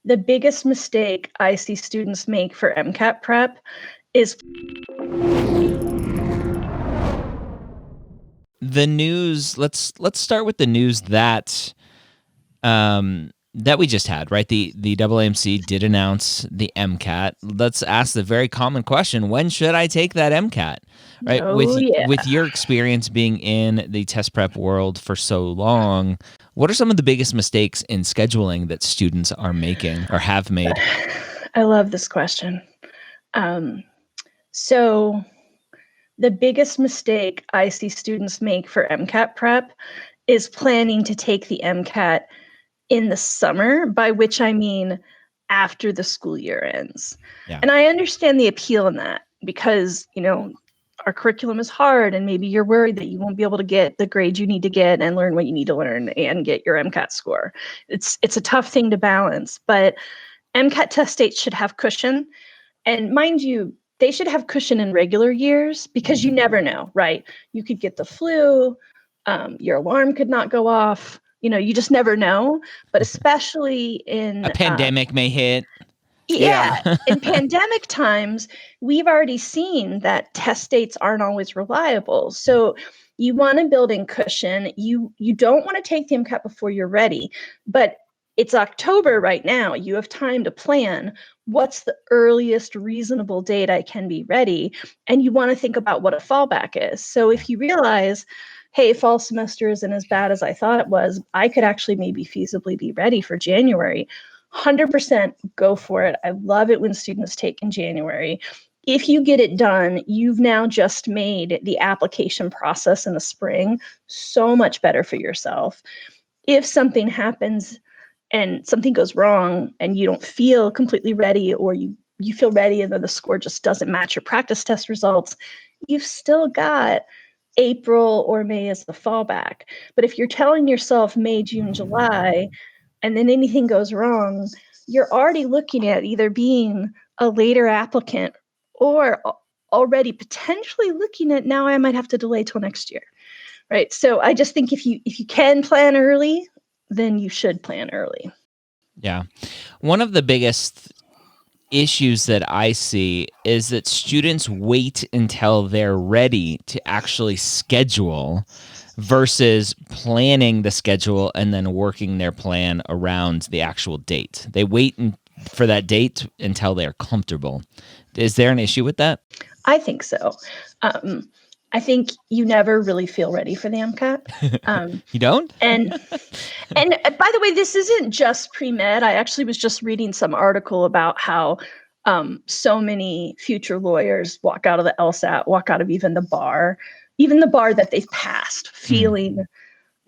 The biggest mistake I see students make for MCAT prep is the news. Let's start with the news that that we just had, right? The AAMC did announce the MCAT. Let's ask the very common question: when should I take that MCAT? Right? With your experience being in the test prep world for so long, what are some of the biggest mistakes in scheduling that students are making or have made? I love this question. So the biggest mistake I see students make for MCAT prep is planning to take the MCAT in the summer, by which I mean after the school year ends. Yeah. And I understand the appeal in that because, our curriculum is hard and maybe you're worried that you won't be able to get the grades you need to get and learn what you need to learn and get your MCAT score. It's a tough thing to balance, but MCAT test dates should have cushion. And mind you, they should have cushion in regular years because you never know, right? You could get the flu, your alarm could not go off. You just never know. But especially in a pandemic may hit. Yeah. In pandemic times, we've already seen that test dates aren't always reliable. So you want to build in cushion. You don't want to take the MCAT before you're ready, but it's October right now. You have time to plan what's the earliest reasonable date I can be ready. And you want to think about what a fallback is. So if you realize, hey, fall semester isn't as bad as I thought it was, I could actually maybe feasibly be ready for January. 100% go for it. I love it when students take in January. If you get it done, you've now just made the application process in the spring so much better for yourself. If something happens and something goes wrong and you don't feel completely ready, or you feel ready and then the score just doesn't match your practice test results, you've still got April or May as the fallback. But if you're telling yourself May, June, July, and then anything goes wrong, you're already looking at either being a later applicant or already potentially looking at now I might have to delay till next year, right? So I just think if you can plan early, then you should plan early. Yeah. One of the biggest issues that I see is that students wait until they're ready to actually schedule versus planning the schedule and then working their plan around the actual date. They wait for that date until they're comfortable. Is there an issue with that? I think so. I think you never really feel ready for the MCAT. You don't? And by the way, this isn't just pre-med. I actually was just reading some article about how so many future lawyers walk out of the LSAT, walk out of even the bar that they've passed, feeling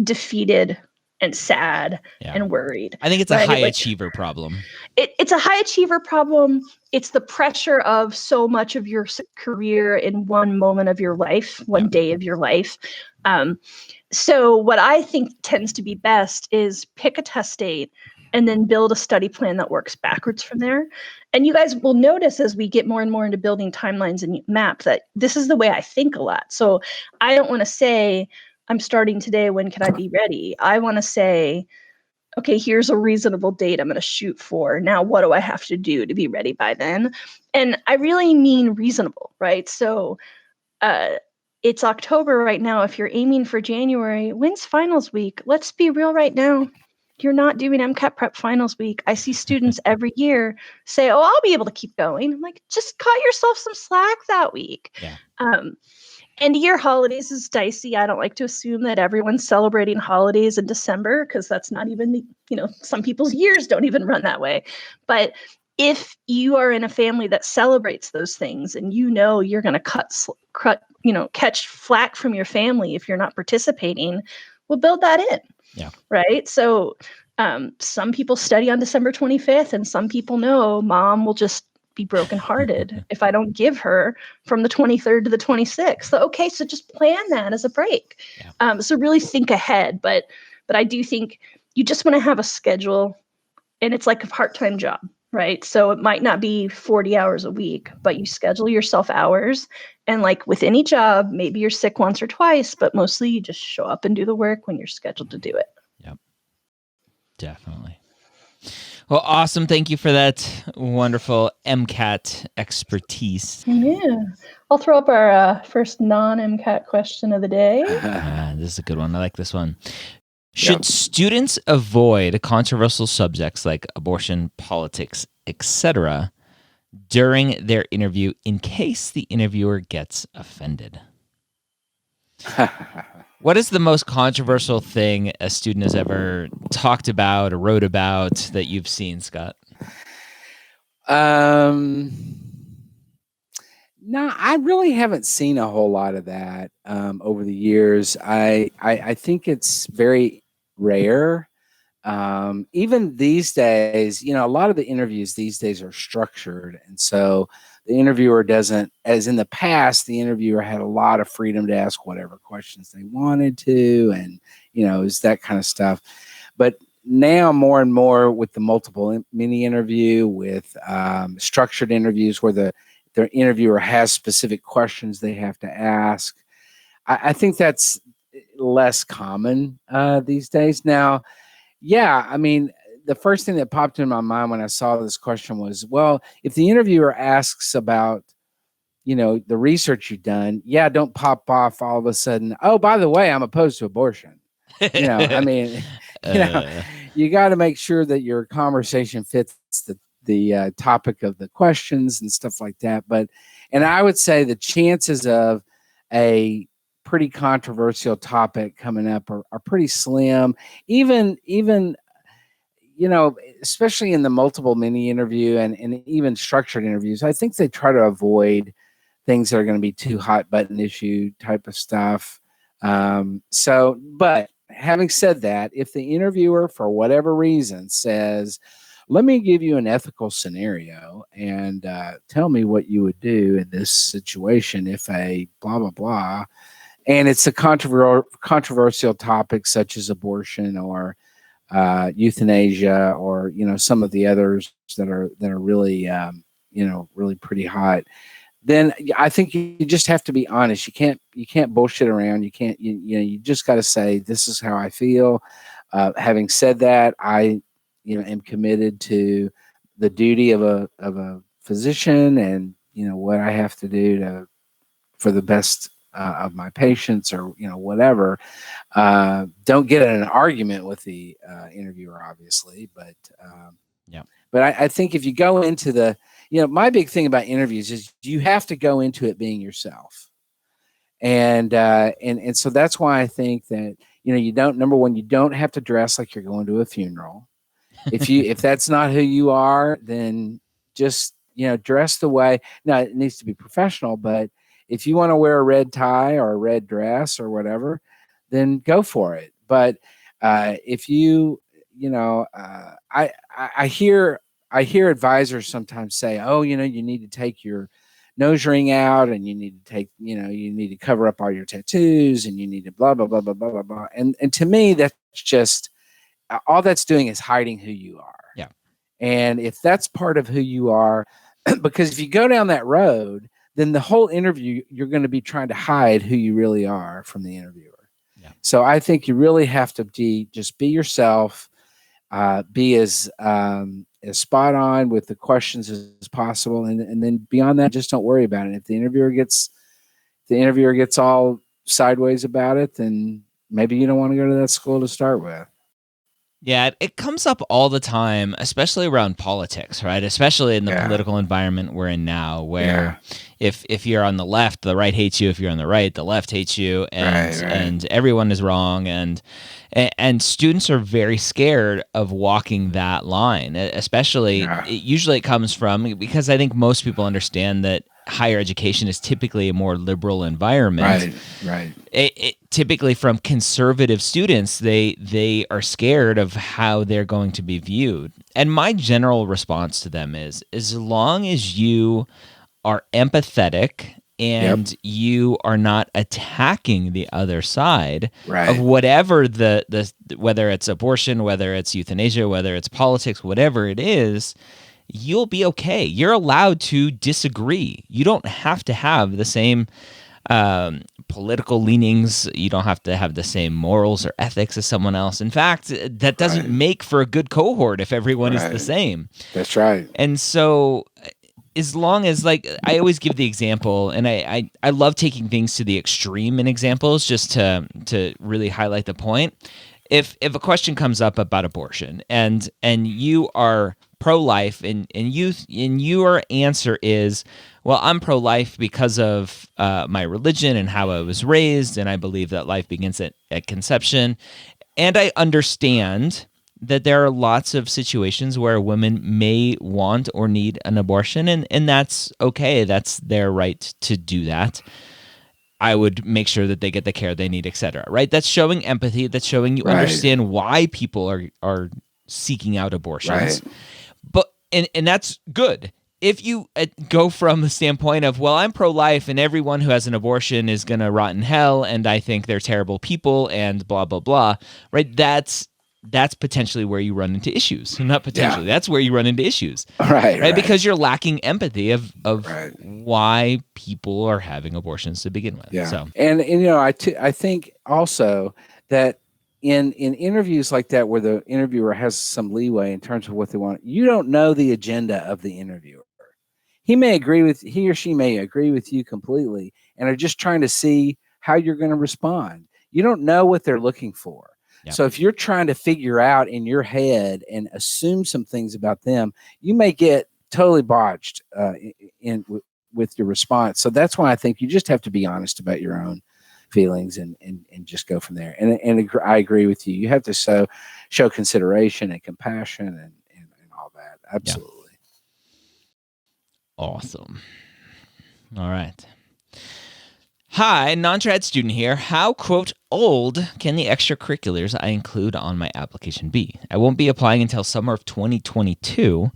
defeated and sad and worried. I think it's a high achiever problem. It's a high achiever problem. It's the pressure of so much of your career in one moment of your life, one day of your life. So what I think tends to be best is pick a test date and then build a study plan that works backwards from there. And you guys will notice as we get more and more into building timelines and maps that this is the way I think a lot. So I don't want to say, I'm starting today, when can I be ready? I want to say, okay, here's a reasonable date I'm going to shoot for. Now, what do I have to do to be ready by then? And I really mean reasonable, right? So it's October right now. If you're aiming for January, when's finals week? Let's be real right now. You're not doing MCAT prep finals week. I see students every year say, oh, I'll be able to keep going. I'm like, just cut yourself some slack that week. Yeah. End of year holidays is dicey. I don't like to assume that everyone's celebrating holidays in December because that's not even some people's years don't even run that way. But if you are in a family that celebrates those things and you're going to catch flack from your family if you're not participating, we'll build that in. Yeah. Right. So some people study on December 25th and some people know mom will just be brokenhearted if I don't give her from the 23rd to the 26th. So, okay, so just plan that as a break. Yeah. So really think ahead. But I do think you just want to have a schedule, and it's like a part-time job, right? So it might not be 40 hours a week, but you schedule yourself hours. And like with any job, maybe you're sick once or twice, but mostly you just show up and do the work when you're scheduled to do it. Yep. Definitely. Well, awesome. Thank you for that wonderful MCAT expertise. Yeah. I'll throw up our first non-MCAT question of the day. This is a good one. I like this one. Should students avoid controversial subjects like abortion, politics, etc., during their interview in case the interviewer gets offended? What is the most controversial thing a student has ever talked about or wrote about that you've seen, Scott? No, I really haven't seen a whole lot of that over the years. I think it's very rare. Even these days, a lot of the interviews these days are structured. And so the interviewer doesn't, as in the past, the interviewer had a lot of freedom to ask whatever questions they wanted to, and, is that kind of stuff. But now more and more with the multiple mini interview, with structured interviews where the interviewer has specific questions they have to ask, I think that's less common these days. Now, yeah, I mean, the first thing that popped in my mind when I saw this question was, well, if the interviewer asks about, the research you've done, don't pop off all of a sudden, oh, by the way, I'm opposed to abortion. I mean, you got to make sure that your conversation fits the topic of the questions and stuff like that. And I would say the chances of a pretty controversial topic coming up are pretty slim. Even especially in the multiple mini interview and even structured interviews, I think they try to avoid things that are going to be too hot button issue type of stuff. But having said that, if the interviewer, for whatever reason, says, let me give you an ethical scenario and tell me what you would do in this situation if a blah, blah, blah, and it's a controversial topic such as abortion or euthanasia, or some of the others that are really really pretty hot, then I think you just have to be honest. You can't bullshit around. You can't you just got to say, this is how I feel. Having said that, I am committed to the duty of a physician, and what I have to do for the best of my patients, or whatever. Don't get in an argument with the interviewer, obviously, but but I think if you go into my big thing about interviews is you have to go into it being yourself, and so that's why I think that you don't, number one, you don't have to dress like you're going to a funeral. If that's not who you are, then just dress the way. Now, it needs to be professional, but if you want to wear a red tie or a red dress or whatever, then go for it. But if I hear advisors sometimes say, oh, you need to take your nose ring out, and you need to you need to cover up all your tattoos, and you need to blah blah blah blah blah blah blah. And to me, that's just all that's doing is hiding who you are. Yeah. And if that's part of who you are, because if you go down that road, then the whole interview, you're going to be trying to hide who you really are from the interviewer. Yeah. So I think you really have to just be yourself, be as spot on with the questions as possible. And then beyond that, just don't worry about it. If the interviewer gets all sideways about it, then maybe you don't want to go to that school to start with. Yeah, it comes up all the time, especially around politics, right? Especially in the political environment we're in now, where if you're on the left, the right hates you. If you're on the right, the left hates you, and everyone is wrong. And students are very scared of walking that line, especially usually it comes from, because I think most people understand that higher education is typically a more liberal environment. Right. It typically from conservative students, they are scared of how they're going to be viewed. And my general response to them is, as long as you are empathetic and you are not attacking the other side of whatever whether it's abortion, whether it's euthanasia, whether it's politics, whatever it is, you'll be okay. You're allowed to disagree. You don't have to have the same political leanings. You don't have to have the same morals or ethics as someone else. In fact, that doesn't make for a good cohort if everyone is the same. That's right. And so as long as, like, I always give the example, and I love taking things to the extreme in examples just to really highlight the point. If a question comes up about abortion and you are pro-life and your answer is, well, I'm pro-life because of my religion and how I was raised, and I believe that life begins at conception, and I understand that there are lots of situations where women may want or need an abortion, and that's okay. That's their right to do that. I would make sure that they get the care they need, etc. Right? That's showing empathy. That's showing you understand why people are seeking out abortions. Right. But and that's good. If you go from the standpoint of, well, I'm pro-life and everyone who has an abortion is going to rot in hell and I think they're terrible people and blah, blah, blah, right? That's potentially where you run into issues. Not potentially. That's where you run into issues. Right? Because you're lacking empathy of why people are having abortions to begin with. Yeah. So. And you know, I think also that in interviews like that where the interviewer has some leeway in terms of what they want, you don't know the agenda of the interviewer. He or she may agree with you completely and are just trying to see how you're going to respond. You don't know what they're looking for. Yep. So if you're trying to figure out in your head and assume some things about them, you may get totally botched with your response. So that's why I think you just have to be honest about your own feelings and just go from there. And I agree with you. You have to show consideration and compassion and all that. Absolutely. Yeah. Awesome. All right. Hi, non-trad student here. How, quote, old can the extracurriculars I include on my application be? I won't be applying until summer of 2022.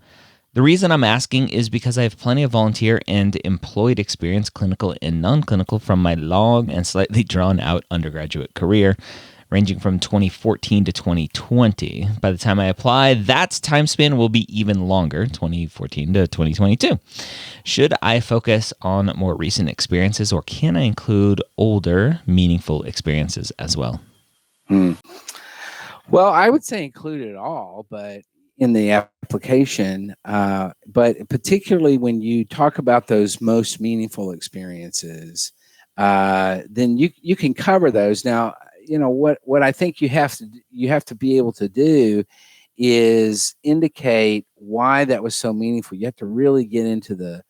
The reason I'm asking is because I have plenty of volunteer and employed experience, clinical and non-clinical, from my long and slightly drawn-out undergraduate career, ranging from 2014 to 2020. By the time I apply, that time span will be even longer, 2014 to 2022. Should I focus on more recent experiences, or can I include older, meaningful experiences as well? Well, I would say include it all, but in the application, but particularly when you talk about those most meaningful experiences, then you can cover those. Now, you know what I think you have to be able to do is indicate why that was so meaningful. You have to really get into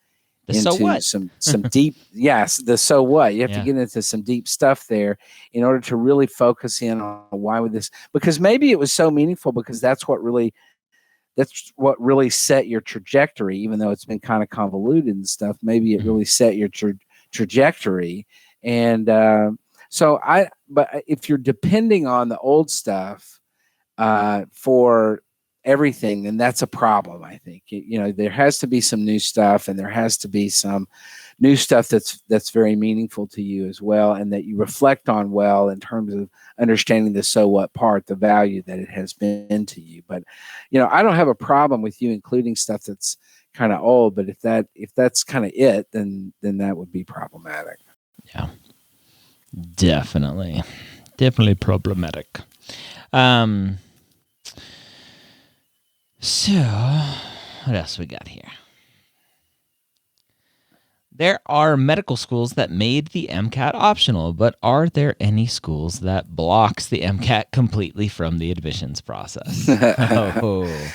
so what? some deep, the so what. You have to get into some deep stuff there in order to really focus in on why would this, because maybe it was so meaningful because that's what really set your trajectory, even though it's been kind of convoluted and stuff. Maybe it really set your trajectory. And but if you're depending on the old stuff for everything, then that's a problem. I think, you know, there has to be some new stuff, and there has to be some new stuff that's very meaningful to you as well, and that you reflect on well in terms of understanding the so what part, the value that it has been to you. But, you know, I don't have a problem with you including stuff that's kind of old, but if that's kind of it, then that would be problematic. Yeah, definitely problematic. So what else we got here? There are medical schools that made the MCAT optional, but are there any schools that blocks the MCAT completely from the admissions process?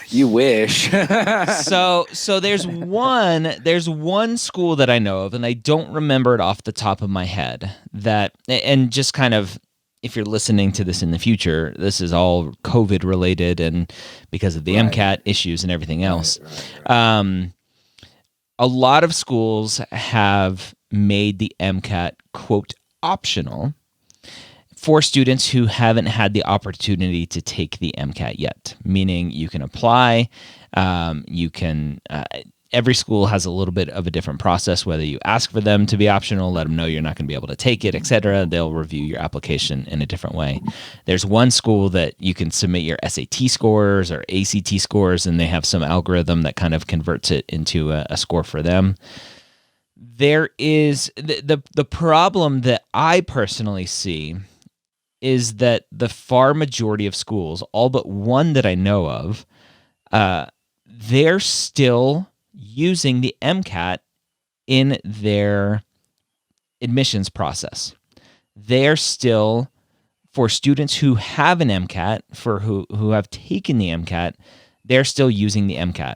You wish. So there's one school that I know of, and I don't remember it off the top of my head, that, and just kind of, if you're listening to this in the future, this is all COVID related and because of the MCAT issues and everything else. Right. A lot of schools have made the MCAT, quote, optional for students who haven't had the opportunity to take the MCAT yet, meaning you can apply, every school has a little bit of a different process, whether you ask for them to be optional, let them know you're not going to be able to take it, etc. They'll review your application in a different way. There's one school that you can submit your SAT scores or ACT scores, and they have some algorithm that kind of converts it into a score for them. there is the problem that I personally see is that the far majority of schools, all but one that I know of, they're still using the MCAT in their admissions process. They're still, for students who have an MCAT, for who have taken the MCAT, they're still using the MCAT.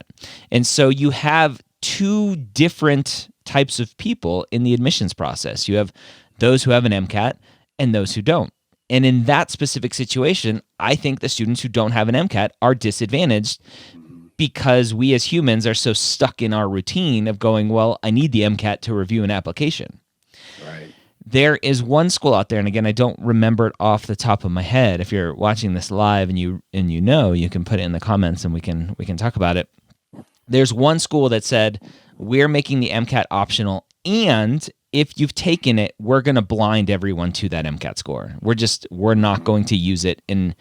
And so you have two different types of people in the admissions process. You have those who have an MCAT and those who don't. And in that specific situation, I think the students who don't have an MCAT are disadvantaged because we as humans are so stuck in our routine of going, well, I need the MCAT to review an application. Right. There is one school out there, and again, I don't remember it off the top of my head. If you're watching this live and you know, you can put it in the comments and we can talk about it. There's one school that said, we're making the MCAT optional, and if you've taken it, we're going to blind everyone to that MCAT score. We're not going to use it in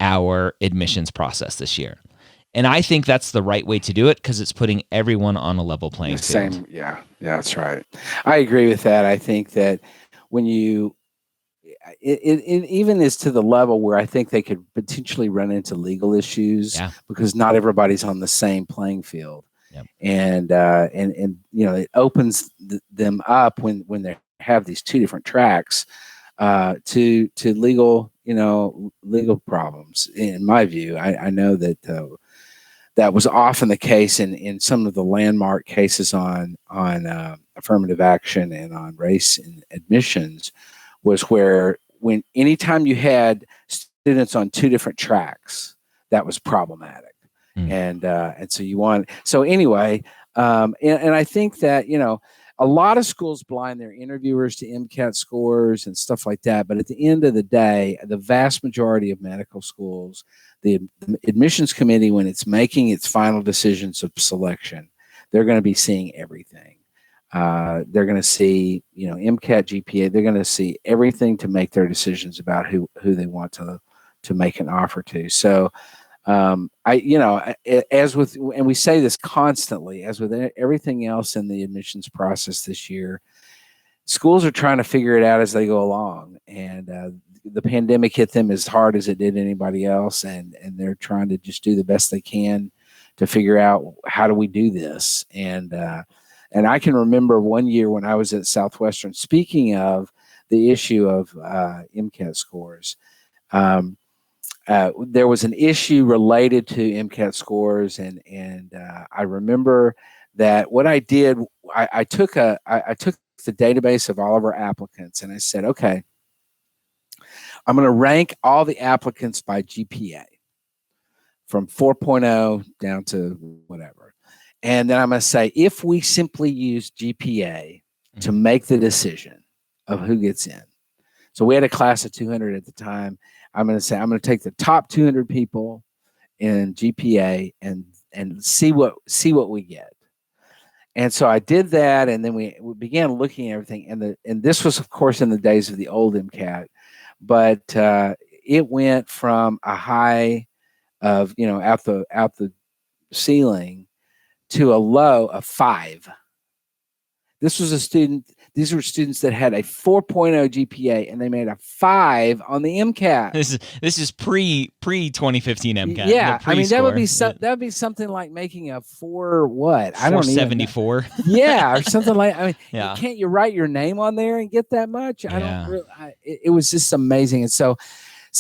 our admissions process this year. And I think that's the right way to do it because it's putting everyone on a level playing field. Yeah, that's right. I agree with that. I think that when it even is to the level where I think they could potentially run into legal issues because not everybody's on the same playing field. Yep. And it opens them up when they have these two different tracks to legal problems. In my view, I know that that was often the case in some of the landmark cases on affirmative action and on race and admissions, was where anytime you had students on two different tracks, that was problematic. And so anyway, and I think that, a lot of schools blind their interviewers to MCAT scores and stuff like that. But at the end of the day, the vast majority of medical schools, the admissions committee, when it's making its final decisions of selection, they're going to be seeing everything. They're going to see, MCAT, GPA. They're going to see everything to make their decisions about who they want to make an offer to. So, as with, and we say this constantly, as with everything else in the admissions process this year, schools are trying to figure it out as they go along. And the pandemic hit them as hard as it did anybody else. And they're trying to just do the best they can to figure out, how do we do this? And I can remember one year when I was at Southwestern, speaking of the issue of MCAT scores, there was an issue related to MCAT scores, and I remember that what I did, I took the database of all of our applicants, and I said, okay, I'm going to rank all the applicants by GPA from 4.0 down to whatever. And then I'm going to say, if we simply use GPA to make the decision of who gets in. So we had a class of 200 at the time. I'm going to say, I'm going to take the top 200 people in GPA and see what we get. And so I did that, and then we began looking at everything. And this was, of course, in the days of the old MCAT, but it went from a high of, out the ceiling to a low of 5. These were students that had a 4.0 GPA, and they made a 5 on the MCAT. This is pre 2015 MCAT. Yeah, I mean, that would be something like making a 474. Yeah, or something like. I mean, can't you write your name on there and get that much? It was just amazing. And so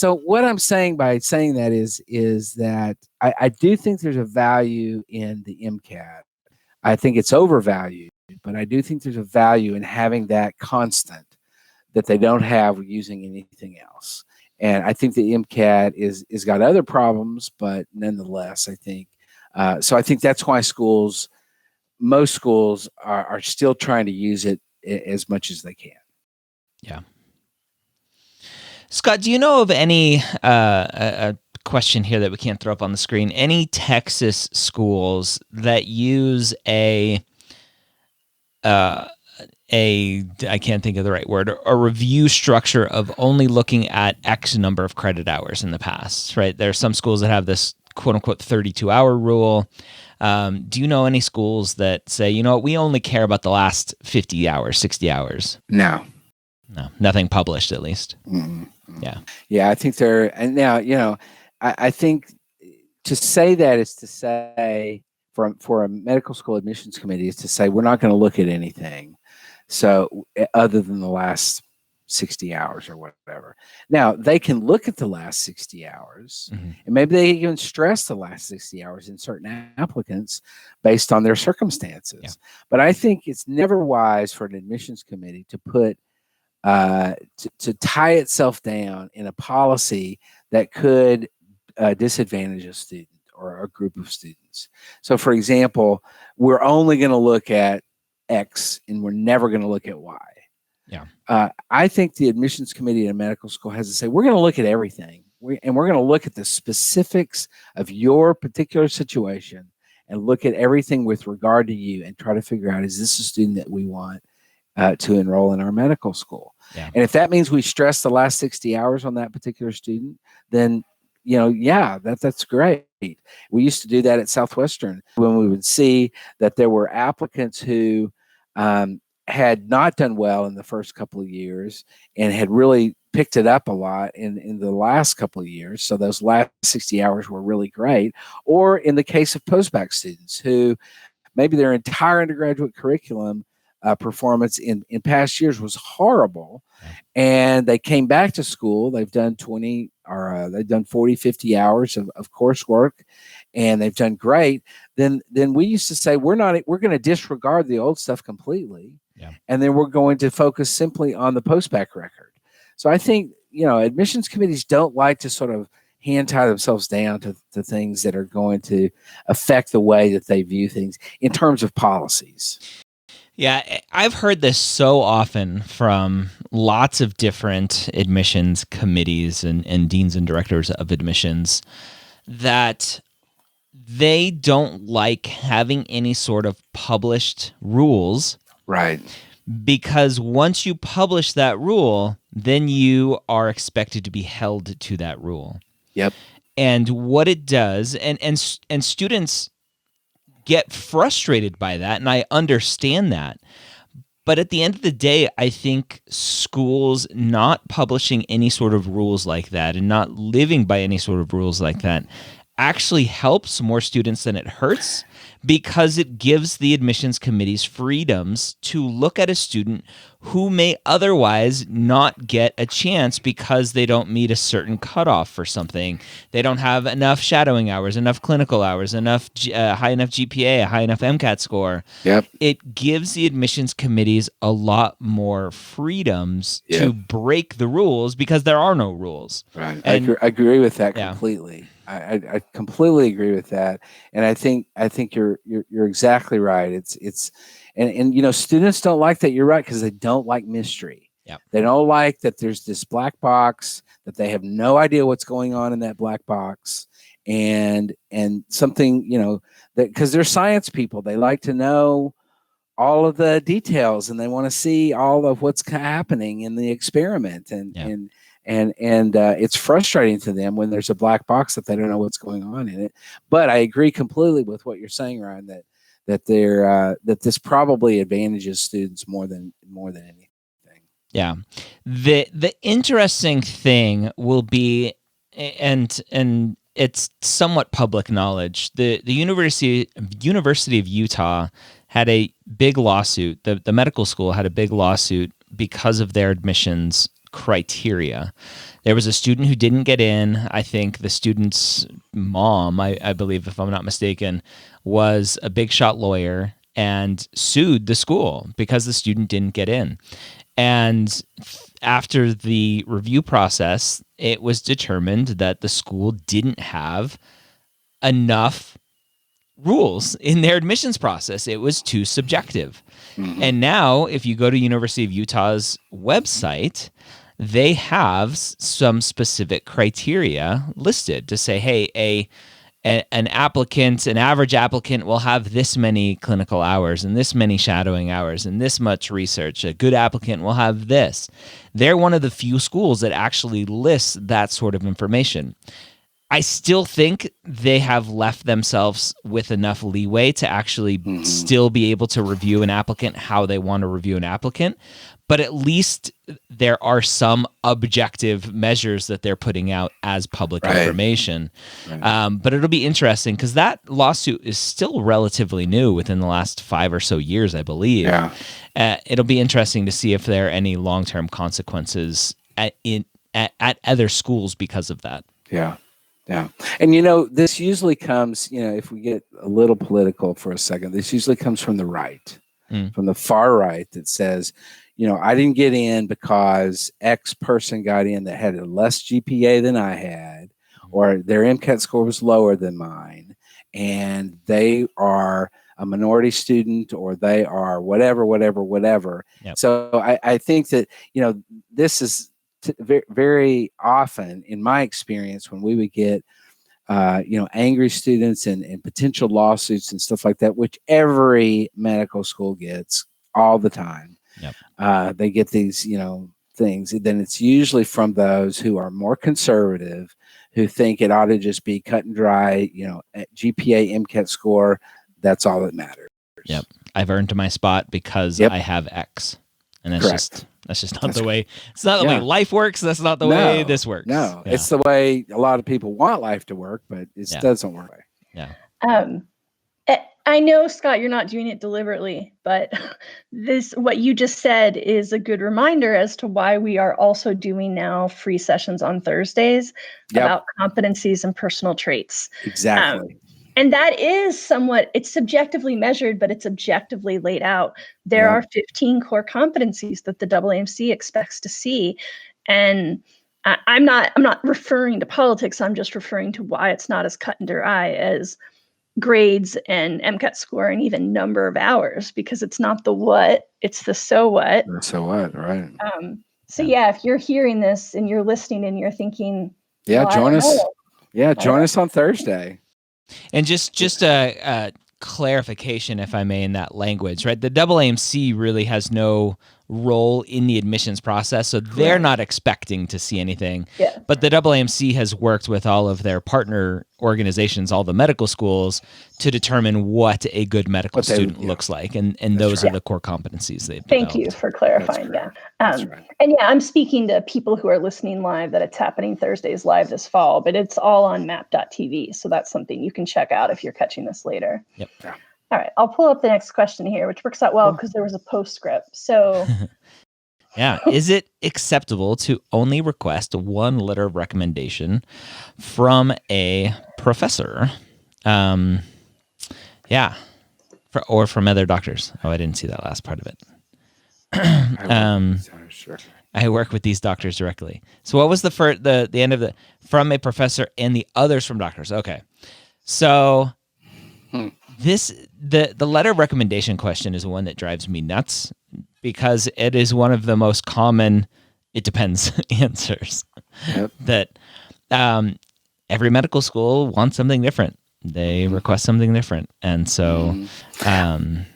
what I'm saying by saying that is that I do think there's a value in the MCAT. I think it's overvalued, but I do think there's a value in having that constant that they don't have using anything else. And I think the MCAT is got other problems, but nonetheless, I think so. I think that's why most schools are still trying to use it as much as they can. Yeah. Scott, do you know of any a question here that we can't throw up on the screen? Any Texas schools that use I can't think of the right word, a review structure of only looking at X number of credit hours in the past, right? There are some schools that have this quote unquote 32-hour rule. Do you know any schools that say, you know what, we only care about the last 50 hours, 60 hours? No, Nothing published, at least. Mm-mm. Yeah. I think and now, I think to say that is to say for a medical school admissions committee is to say, we're not going to look at anything. So other than the last 60 hours or whatever. Now they can look at the last 60 hours and maybe they even stress the last 60 hours in certain applicants based on their circumstances. Yeah. But I think it's never wise for an admissions committee to put to tie itself down in a policy that could disadvantage a student or a group of students. So for example, we're only going to look at X and we're never going to look at Y. Yeah. I think the admissions committee in a medical school has to say, we're going to look at everything. And we're going to look at the specifics of your particular situation and look at everything with regard to you and try to figure out, is this a student that we want to enroll in our medical school? Yeah. And if that means we stress the last 60 hours on that particular student, then, that's great. We used to do that at Southwestern when we would see that there were applicants who had not done well in the first couple of years and had really picked it up a lot in the last couple of years. So those last 60 hours were really great. Or in the case of postbac students who maybe their entire undergraduate curriculum performance in past years was horrible, and they came back to school. They've done 20 or they've done 40, 50 hours of coursework, and they've done great. Then we used to say, we're going to disregard the old stuff completely. Yeah. And then we're going to focus simply on the postbac record. So I think, admissions committees don't like to sort of hand tie themselves down to things that are going to affect the way that they view things in terms of policies. Yeah, I've heard this so often from lots of different admissions committees and deans and directors of admissions that they don't like having any sort of published rules. Right. Because once you publish that rule, then you are expected to be held to that rule. Yep. And what it does, and students get frustrated by that, and I understand that. But at the end of the day, I think schools not publishing any sort of rules like that and not living by any sort of rules like that actually helps more students than it hurts, because it gives the admissions committees freedoms to look at a student who may otherwise not get a chance because they don't meet a certain cutoff for something. They don't have enough shadowing hours, enough clinical hours, enough high enough GPA, a high enough MCAT score. Yep. It gives the admissions committees a lot more freedoms to break the rules because there are no rules. Right. And, I agree with that completely. I completely agree with that, and I think you're exactly right. It's and students don't like that. You're right, because they don't like mystery. Yep. They don't like that there's this black box that they have no idea what's going on in that black box, and something that, because they're science people, they like to know all of the details and they want to see all of what's happening in the experiment, and it's frustrating to them when there's a black box that they don't know what's going on in it. But I agree completely with what you're saying, Ryan, that this probably advantages students more than anything. Yeah. The interesting thing will be, and it's somewhat public knowledge, the University of Utah had a big lawsuit. The medical school had a big lawsuit because of their admissions criteria. There was a student who didn't get in. I think the student's mom, I believe, if I'm not mistaken, was a big shot lawyer and sued the school because the student didn't get in. And after the review process, it was determined that the school didn't have enough rules in their admissions process. It was too subjective. Mm-hmm. And now, if you go to University of Utah's website, they have some specific criteria listed to say, hey, an average applicant will have this many clinical hours and this many shadowing hours and this much research. A good applicant will have this. They're one of the few schools that actually lists that sort of information. I still think they have left themselves with enough leeway to actually still be able to review an applicant how they want to review an applicant. But at least there are some objective measures that they're putting out as public information. Right. But it'll be interesting because that lawsuit is still relatively new within the last 5 or so years, I believe. Yeah. It'll be interesting to see if there are any long-term consequences at other schools because of that. Yeah. Yeah. And, this usually comes, if we get a little political for a second, this usually comes from the right, from the far right that says, I didn't get in because X person got in that had a less GPA than I had, or their MCAT score was lower than mine, and they are a minority student, or they are whatever. Yep. So I think that, this is very, very often, in my experience, when we would get, angry students and potential lawsuits and stuff like that, which every medical school gets all the time. Yep. They get these, things. And then it's usually from those who are more conservative, who think it ought to just be cut and dry, GPA, MCAT score. That's all that matters. Yep. I've earned my spot because I have X. And that's just not the way. It's not the way life works. That's not the way this works. No, it's the way a lot of people want life to work, but it doesn't work. Yeah. I know, Scott, you're not doing it deliberately, but what you just said is a good reminder as to why we are also doing now free sessions on Thursdays about competencies and personal traits. Exactly. And that is it's subjectively measured, but it's objectively laid out. There are 15 core competencies that the AAMC expects to see. And I'm not referring to politics. I'm just referring to why it's not as cut and dry as grades and MCAT score and even number of hours, because it's not the what, it's the so what. The so what, right. If you're hearing this and you're listening and you're thinking, join us. Join us on Thursday. And just a clarification, if I may, in that language, right? The AAMC really has no role in the admissions process, so they're not expecting to see anything. Yeah. But the AAMC has worked with all of their partner organizations, all the medical schools, to determine what a good medical student looks like, and those are the core competencies they've developed. Thank you for clarifying. And I'm speaking to people who are listening live that it's happening Thursdays live this fall, but it's all on map.tv, so that's something you can check out if you're catching this later. Yep. Yeah. All right, I'll pull up the next question here, which works out well because there was a postscript. So, is it acceptable to only request one letter of recommendation from a professor? Or from other doctors? Oh, I didn't see that last part of it. Sure. I work with these doctors directly. So, what was the end of the from a professor and the others from doctors? Okay, so. The letter of recommendation question is one that drives me nuts because it is one of the most common "it depends" answers. Yep. That every medical school wants something different. They request something different, and so also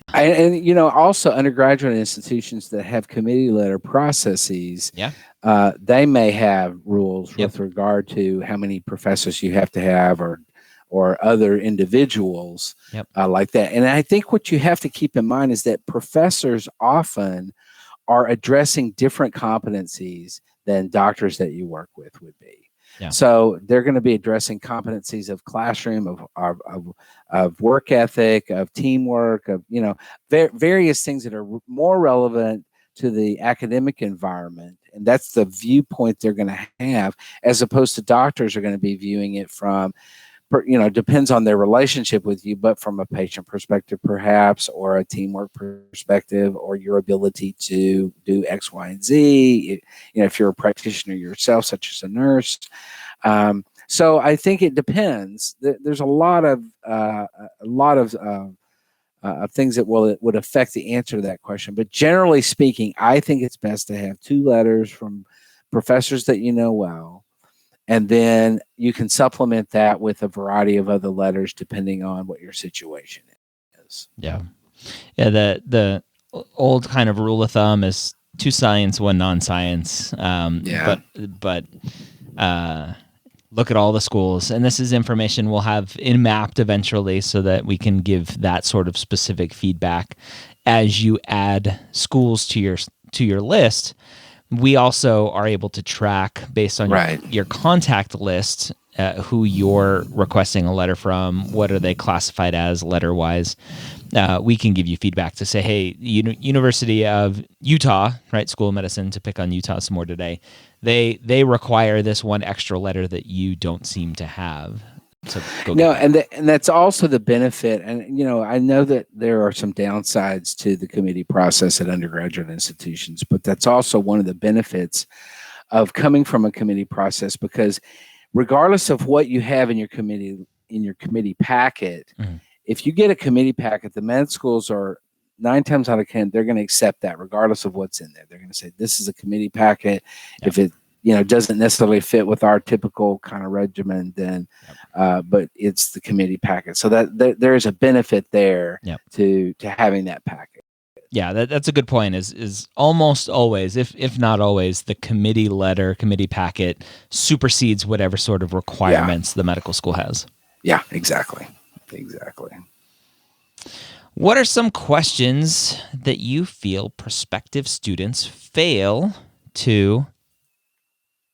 undergraduate institutions that have committee letter processes. They may have rules with regard to how many professors you have to have, or other individuals like that. And I think what you have to keep in mind is that professors often are addressing different competencies than doctors that you work with would be. Yeah. So they're going to be addressing competencies of classroom, of work ethic, of teamwork, of various things that are more relevant to the academic environment. And that's the viewpoint they're going to have, as opposed to doctors are going to be viewing it from, depends on their relationship with you, but from a patient perspective, perhaps, or a teamwork perspective, or your ability to do X, Y, and Z. If you're a practitioner yourself, such as a nurse. So I think it depends. There's a lot of things that would affect the answer to that question. But generally speaking, I think it's best to have 2 letters from professors that you know well. And then you can supplement that with a variety of other letters depending on what your situation is. Yeah. The old kind of rule of thumb is 2 science, 1 non-science. But look at all the schools. And this is information we'll have in mapped eventually so that we can give that sort of specific feedback as you add schools to your list. We also are able to track based on your contact list who you're requesting a letter from, what are they classified as letter-wise. We can give you feedback to say, hey, University of Utah, right, School of Medicine, to pick on Utah some more today, they require this one extra letter that you don't seem to have. So go get that. And that's also the benefit. And, I know that there are some downsides to the committee process at undergraduate institutions, but that's also one of the benefits of coming from a committee process, because regardless of what you have in your committee packet, if you get a committee packet, the med schools are 9 times out of 10, they're going to accept that regardless of what's in there. They're going to say, this is a committee packet. If it doesn't necessarily fit with our typical kind of regimen, then but it's the committee packet. So that there is a benefit there to having that packet. Yeah, that's a good point. Is almost always, if not always, the committee letter, committee packet supersedes whatever sort of requirements the medical school has. Yeah, exactly. What are some questions that you feel prospective students fail to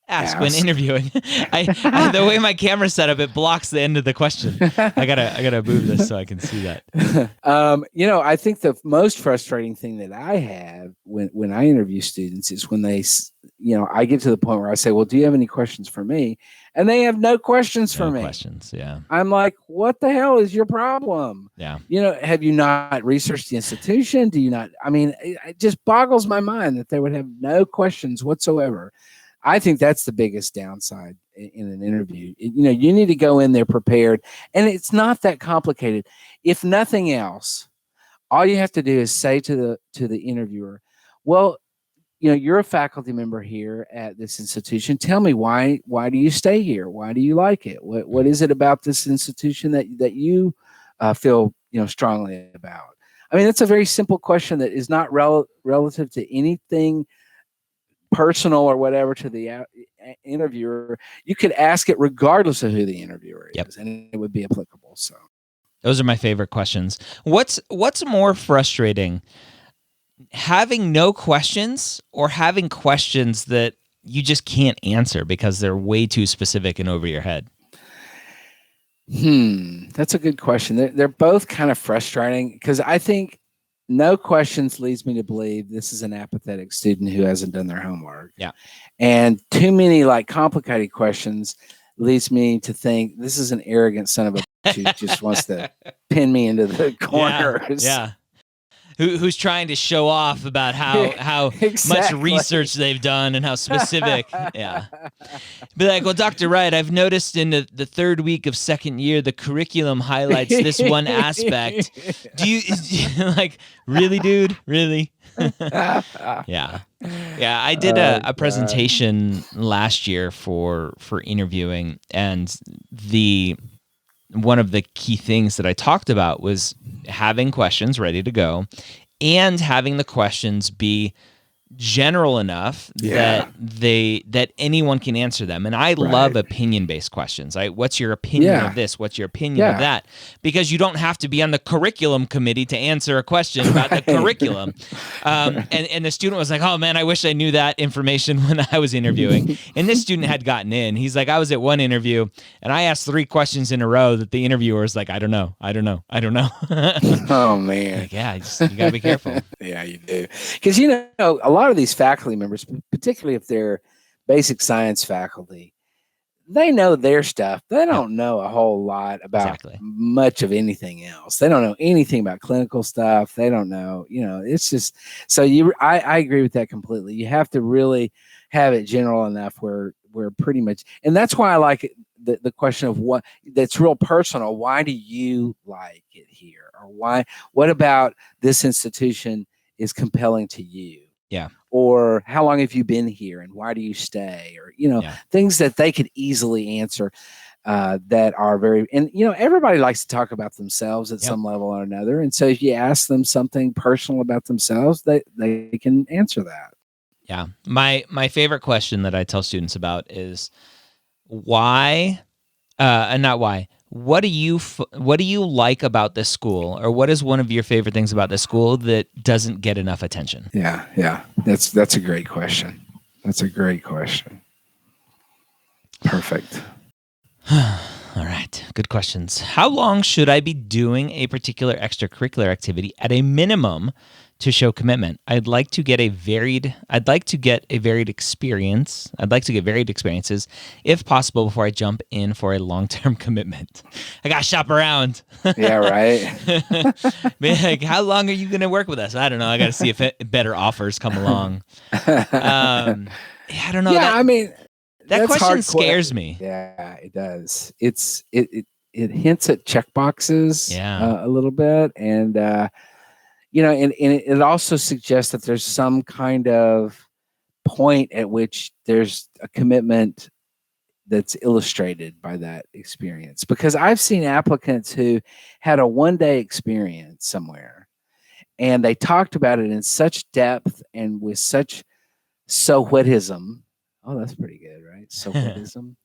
ask when interviewing? I the way my camera's set up, it blocks the end of the question. I gotta move this so I can see that. I think the most frustrating thing that I have when I interview students is when they, I get to the point where I say, well, do you have any questions for me? And they have no questions for me. Questions, yeah. I'm like, what the hell is your problem? Yeah. Have you not researched the institution? Do you not? I mean, it just boggles my mind that they would have no questions whatsoever. I think that's the biggest downside in an interview. You need to go in there prepared, and it's not that complicated. If nothing else, all you have to do is say to the interviewer, well, you're a faculty member here at this institution. Tell me why do you stay here? Why do you like it? What is it about this institution that you feel strongly about? I mean, that's a very simple question that is not relative to anything personal or whatever to the interviewer. You could ask it regardless of who the interviewer is, and it would be applicable. So those are my favorite questions. What's more frustrating, having no questions or having questions that you just can't answer because they're way too specific and over your head? That's a good question. They're both kind of frustrating, because I think no questions leads me to believe this is an apathetic student who hasn't done their homework. Yeah. And too many complicated questions leads me to think this is an arrogant son of a bitch who just wants to pin me into the corners. Yeah. Who's trying to show off about how much research they've done and how specific. Yeah. Be like, well, Dr. Wright, I've noticed in the third week of second year, the curriculum highlights this one aspect. Do you like, really, dude? Really? Yeah. I did a presentation last year for interviewing, and one of the key things that I talked about was having questions ready to go and having the questions be general enough that anyone can answer them. And I love opinion-based questions. What's your opinion of this? What's your opinion of that? Because you don't have to be on the curriculum committee to answer a question about the curriculum. And the student was like, oh man, I wish I knew that information when I was interviewing. And this student had gotten in. He's like, I was at one interview and I asked 3 questions in a row that the interviewer was like, I don't know. Oh man. Like, yeah, you gotta be careful. Yeah, you do. Because a lot of these faculty members, particularly if they're basic science faculty, they know their stuff. They don't know a whole lot about much of anything else. They don't know anything about clinical stuff. They don't know, it's just, so I agree with that completely. You have to really have it general enough where pretty much, and that's why I like the question of what that's real personal. Why do you like it here? Or what about this institution is compelling to you? Yeah. Or how long have you been here and why do you stay? Or, things that they could easily answer that are very, and, everybody likes to talk about themselves at some level or another. And so if you ask them something personal about themselves, they can answer that. Yeah. My favorite question that I tell students about is, why, not why. What do you like about this school, or what is one of your favorite things about this school that doesn't get enough attention? Yeah. That's a great question. That's a great question. Perfect. All right, good questions. How long should I be doing a particular extracurricular activity at a minimum to show commitment? I'd like to get varied experience. I'd like to get varied experiences, if possible, before I jump in for a long-term commitment. I got to shop around. Yeah, right. Like, how long are you going to work with us? I don't know. I got to see if better offers come along. I don't know. Yeah, That that's question scares me. Yeah, it does. It hints at check boxes a little bit, and and it also suggests that there's some kind of point at which there's a commitment that's illustrated by that experience. Because I've seen applicants who had a one-day experience somewhere, and they talked about it in such depth and with such so-whatism. Oh, that's pretty good, right? So-whatism.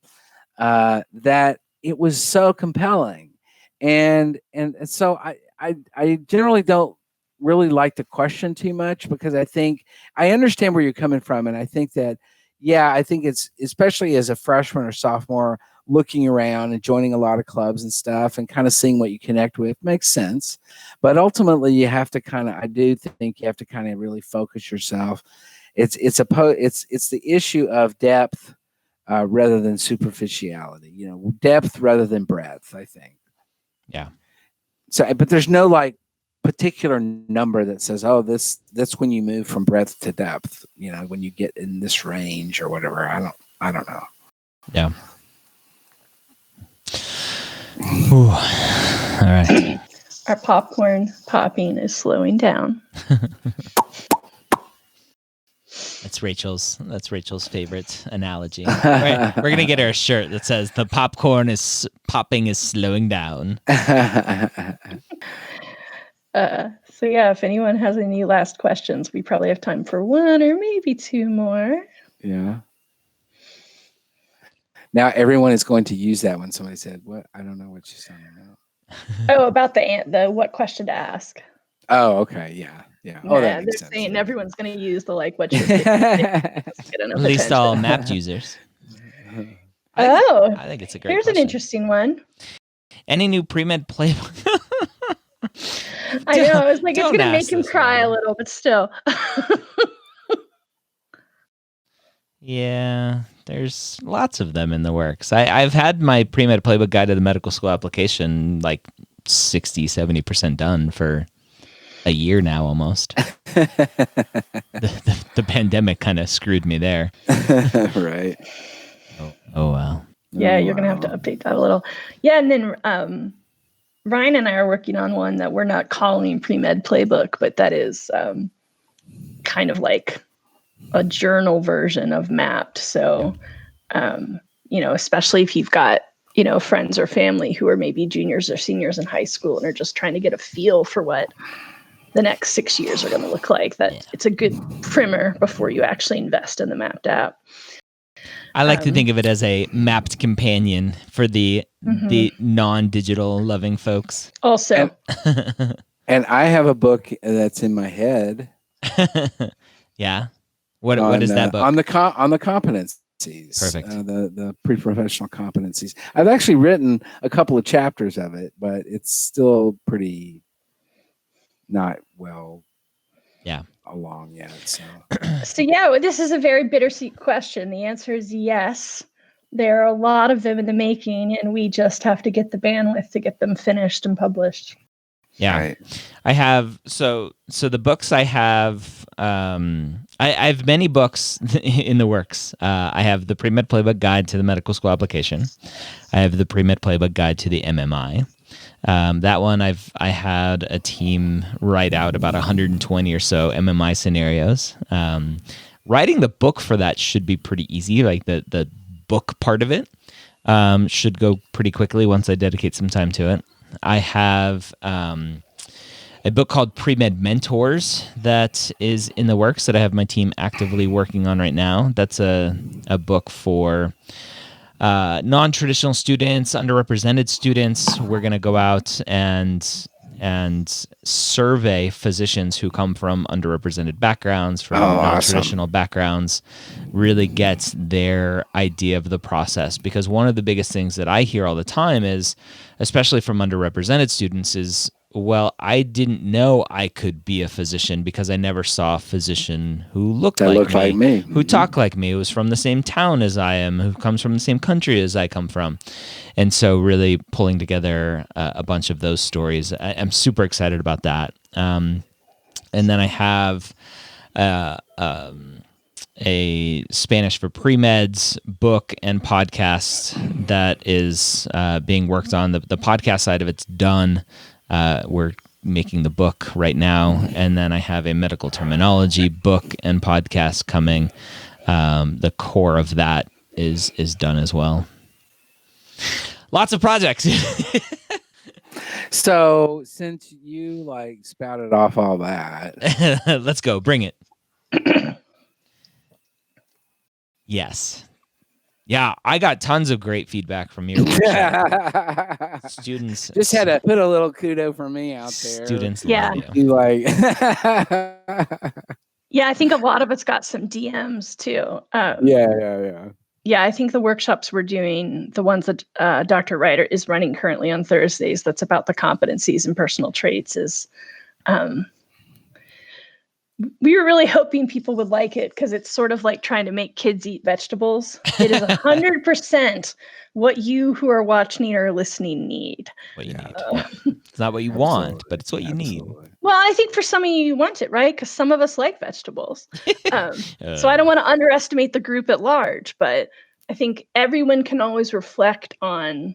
That it was so compelling. And so I generally don't really like the question too much, because I think I understand where you're coming from. And I think that, I think it's, especially as a freshman or sophomore, looking around and joining a lot of clubs and stuff and kind of seeing what you connect with makes sense. But ultimately you have to I do think you have to kind of really focus yourself. It's the issue of depth rather than superficiality, depth rather than breadth, I think. Yeah. So, but there's no particular number that says, oh, that's when you move from breadth to depth, when you get in this range or whatever. I don't know. Yeah. Ooh. All right. Our popcorn popping is slowing down. That's Rachel's favorite analogy. We're gonna get her a shirt that says the popcorn is popping is slowing down. So if anyone has any last questions, we probably have time for one or maybe two more. Yeah. Now everyone is going to use that when somebody said, "What? I don't know what you're saying about." Oh, about the what question to ask. Oh, okay, yeah. Oh, that they're makes sense. saying everyone's going to use the what you're saying. At least all mapped users. I think it's a great. Here's question. An interesting one. Any new Premed playbook? I know. I was like, it's going to make him cry a little, but still. Yeah, there's lots of them in the works. I've had my Premed playbook guide to the medical school application 60-70% done for a year now almost. the pandemic kind of screwed me there. Right. Oh well. Yeah, you're going to have to update that a little. Yeah, and then Ryan and I are working on one that we're not calling Premed playbook, but that is kind of like a journal version of mapped. So, especially if you've got, friends or family who are maybe juniors or seniors in high school and are just trying to get a feel for what the next 6 years are going to look like, it's a good primer before you actually invest in the mapped app. I like to think of it as a mapped companion for the non-digital loving folks. Also. And I have a book that's in my head. Yeah. What is that book? On the competencies. Perfect. The pre-professional competencies. I've actually written a couple of chapters of it, but it's still pretty not well along yet. So this is a very bittersweet question. The answer is yes. There are a lot of them in the making, and we just have to get the bandwidth to get them finished and published. Yeah, right. I have so the books I have. I have many books in the works. I have the Premed Playbook Guide to the Medical School Application. I have the Premed Playbook Guide to the MMI. That one I had a team write out about 120 or so MMI scenarios. Writing the book for that should be pretty easy. Like the book part of it should go pretty quickly once I dedicate some time to it. I have a book called Premed Mentors that is in the works that I have my team actively working on right now. That's a book for non-traditional students, underrepresented students. We're going to go out and survey physicians who come from underrepresented backgrounds, from non-traditional backgrounds, really get their idea of the process. Because one of the biggest things that I hear all the time is, especially from underrepresented students, is, well, I didn't know I could be a physician because I never saw a physician who looked like me, who talked like me, who was from the same town as I am, who comes from the same country as I come from. And so really pulling together a bunch of those stories. I'm super excited about that. And then I have a Spanish for Premeds book and podcast that is being worked on. The podcast side of it's done. We're making the book right now. And then I have a medical terminology book and podcast coming. The core of that is done as well. Lots of projects. So since you spouted off all that, let's go. Bring it. Yes. Yeah, I got tons of great feedback from your workshop. Students just had to put a little kudo for me out there. Students Yeah. love you. Yeah, I think a lot of us got some DMs too. Yeah. I think the workshops we're doing, the ones that Dr. Wright is running currently on Thursdays, that's about the competencies and personal traits, is we were really hoping people would like it because it's sort of like trying to make kids eat vegetables. It is 100% what you who are watching or listening need. What you need. It's not what you want, but it's what you need. Well, I think for some of you want it, right? Because some of us like vegetables. So I don't want to underestimate the group at large, but I think everyone can always reflect on,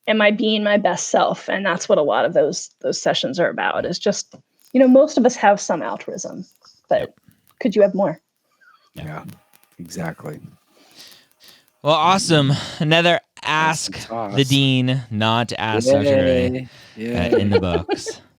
am I being my best self? And that's what a lot of those sessions are about, is just, most of us have some altruism, but could you have more? Yeah, exactly. Well, awesome. Another Ask the Dean, not Ask Dr. Ray in the books.